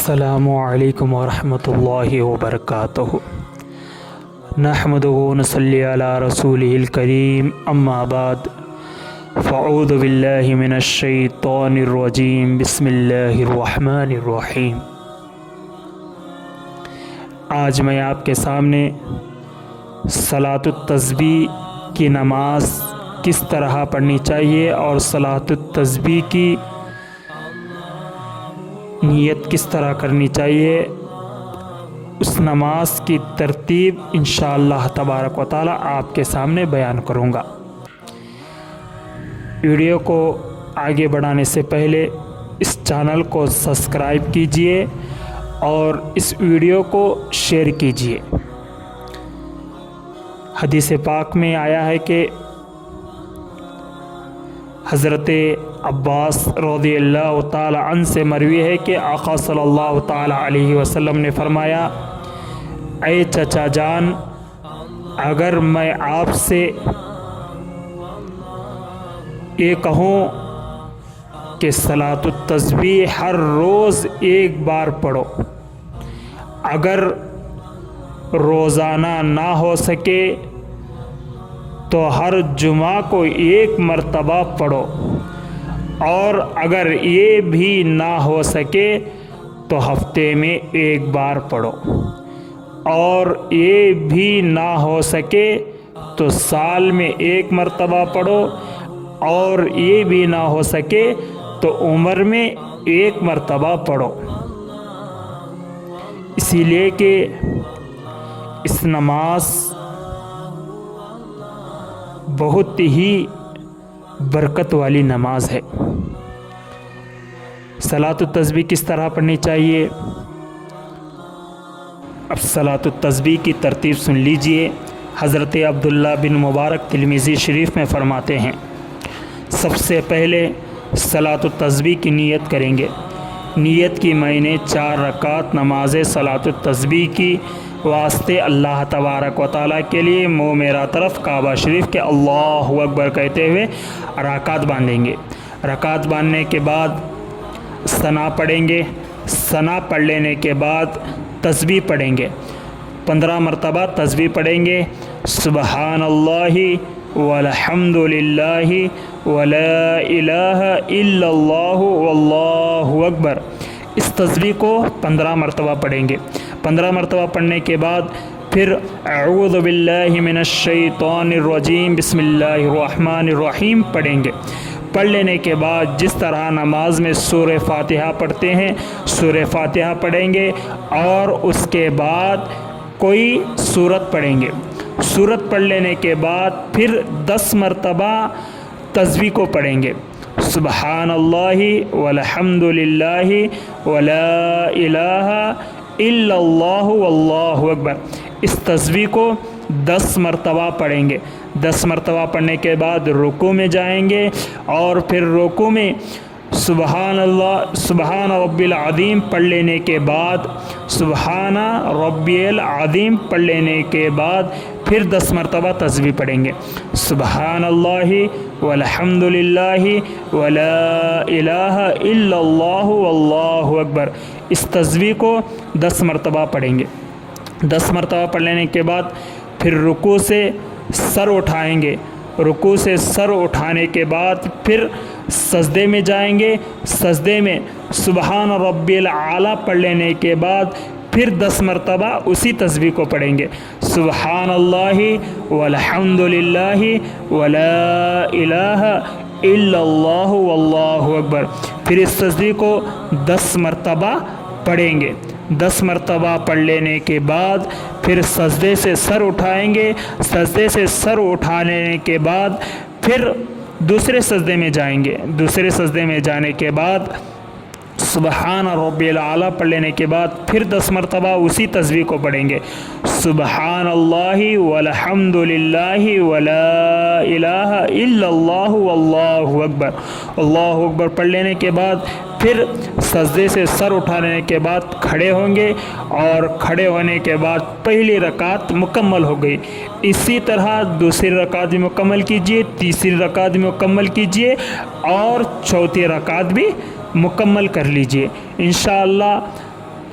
अस्सलामु अलैकुम वरहमतुल्लाहि वबरकातुहु। नहमदुहु व नसल्ली अला रसूलिहिल करीम, अम्मा बाद, फ़अऊज़ु बिल्लाहि मिनश शैतानिर रजीम, बिस्मिल्लाहिर रहमानिर रहीम। आज मैं आपके सामने सलातुत तस्बीह की नमाज किस तरह पढ़नी चाहिए और सलातुत तस्बीह की नियत किस तरह करनी चाहिए, उस नमाज की तरतीब इंशाअल्लाह तबारक व तआला आपके सामने बयान करूँगा। वीडियो को आगे बढ़ाने से पहले इस चैनल को सब्सक्राइब कीजिए और इस वीडियो को शेयर कीजिए। हदीस पाक में आया है कि हज़रत अब्बास रज़ियल्लाहु ताला अन से मरवी है कि आका सल्लल्लाहु ताला अलैहि वसल्लम ने फरमाया, ऐ चचा जान, अगर मैं आपसे ये कहूँ कि सलातुत तस्बीह हर रोज़ एक बार पढ़ो, अगर रोज़ाना ना हो सके तो हर जुमा को एक मर्तबा पढ़ो, और अगर ये भी ना हो सके तो हफ्ते में एक बार पढ़ो, और ये भी ना हो सके तो साल में एक मर्तबा पढ़ो, और ये भी ना हो सके तो उम्र में एक मर्तबा पढ़ो। इसीलिए कि इस नमाज बहुत ही बरकत वाली नमाज है। सलातुत तस्बीह किस तरह पढ़नी चाहिए, अब सलातुत तस्बीह की तरतीब सुन लीजिए। हज़रत अब्दुल्ला बिन मुबारक तिरमिज़ी शरीफ में फ़रमाते हैं, सबसे पहले सलातुत तस्बीह की नियत करेंगे। नियत की मैंने 4 रकात नमाज सलातुत तस्बीह की वास्ते अल्लाह तबारक व तआला के लिए मुँह मेरा तरफ काबा शरीफ के अल्लाहु अकबर कहते हुए रकात बांधेंगे। रकात बांधने के बाद सना पढ़ेंगे। सना पढ़ लेने के बाद तस्बीह पढ़ेंगे। 15 मरतबा तस्बीह पढ़ेंगे, सुबहानल्लाहि वल्हम्दुलिल्लाहि वला इलाहा इल्लल्लाहु वल्लाहु अकबर। इस तस्बीह को 15 मरतबा पढ़ेंगे। 15 मरतबा पढ़ने के बाद फिर अऊज़ु बिल्लाहि मिनश शैतानिर रजीम, बिस्मिल्लाहिर रहमानिर रहीम पढ़ेंगे। पढ़ लेने के बाद जिस तरह नमाज में सूरह फातिहा पढ़ते हैं, सूरह फातिहा पढ़ेंगे, और उसके बाद कोई सूरत पढ़ेंगे। सूरत पढ़ लेने के बाद फिर 10 मरतबा तस्बीह को पढ़ेंगे, सुबहानल्लाहि वल्हम्दुलिल्लाहि वला इलाहा इल्लल्लाहु वल्लाहु अकबर। इस तस्बीह को 10 मरतबा पढ़ेंगे। 10 मरतबा पढ़ने के बाद रुकू में जाएंगे, और फिर रुकू में सुबहानल्लाह सुबहान रब्बिल अज़ीम पढ़ लेने के बाद, सुबहान रब्बिल अज़ीम पढ़ लेने के बाद फिर 10 मरतबा तस्बीह पढ़ेंगे, सुबहानल्लाहि वल्हम्दुलिल्लाहि वला इलाहा इल्लल्लाहु वल्लाहु अकबर। इस तस्बीह को 10 मरतबा पढ़ेंगे। 10 मरतबा पढ़ लेने के बाद फिर रुकू से सर उठाएंगे। रुकू से सर उठाने के बाद फिर सजदे में जाएंगे। सजदे में सुबहान रब्बिल आला पढ़ लेने के बाद फिर 10 मरतबा उसी तस्बीह को पढ़ेंगे, सुबहानल्लाहि वल्हम्दुलिल्लाहि वला इलाहा इल्लल्लाहु वल्लाहु अकबर। फिर इस तस्बीह को 10 मरतबा पढ़ेंगे। 10 मरतबा पढ़ लेने के बाद फिर सजदे से सर उठाएंगे। सजदे से सर उठाने के बाद फिर दूसरे सजदे में जाएंगे। दूसरे सजदे में जाने के बाद सुबहान रब्बिल आला पढ़ लेने के बाद फिर 10 मरतबा उसी तस्बीह को पढ़ेंगे, सुबहानल्लाहि वल्हम्दुलिल्लाहि वला इलाहा इल्लल्लाहु वल्लाहु अकबर। अल्लाहु अकबर पढ़ लेने के बाद फिर सजदे से सर उठाने के बाद खड़े होंगे, और खड़े होने के बाद पहली रकात मुकम्मल हो गई। इसी तरह दूसरी रकात भी मुकम्मल कीजिए, तीसरी रकात भी मुकम्मल कीजिए, और चौथी रकात भी मुकम्मल कर लीजिए। इंशाअल्लाह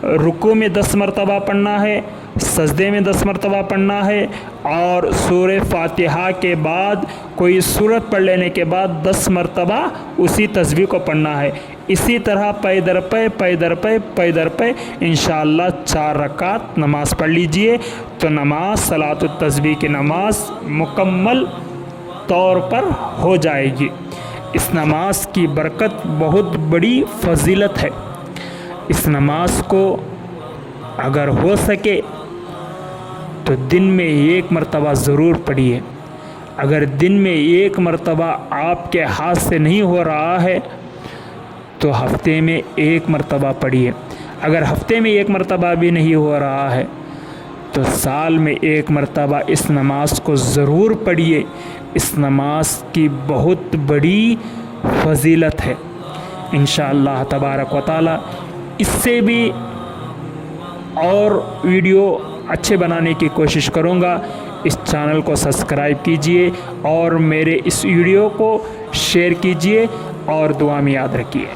रुकू में 10 मरतबा पढ़ना है, सजदे में 10 मरतबा पढ़ना है और सूरह फातिहा के बाद कोई सूरत पढ़ लेने के बाद 10 मरतबा उसी तस्बीह को पढ़ना है। इसी तरह पै दर पे इंशाअल्लाह 4 रकात नमाज़ पढ़ लीजिए तो नमाज सलातुत तस्बीह की नमाज मुकम्मल तौर पर हो जाएगी। इस नमाज की बरकत बहुत बड़ी फजीलत है। इस नमाज को अगर हो सके तो दिन में 1 मरतबा ज़रूर पढ़िए। अगर दिन में 1 मरतबा आपके हाथ से नहीं हो रहा है तो हफ्ते में 1 मरतबा पढ़िए। अगर हफ्ते में 1 मरतबा भी नहीं हो रहा है तो साल में 1 मरतबा इस नमाज को ज़रूर पढ़िए। इस नमाज की बहुत बड़ी फजीलत है। इंशाअल्लाह तबारक व तआला इससे भी और वीडियो अच्छे बनाने की कोशिश करूँगा। इस चैनल को सब्सक्राइब कीजिए और मेरे इस वीडियो को शेयर कीजिए और दुआ में याद रखिए।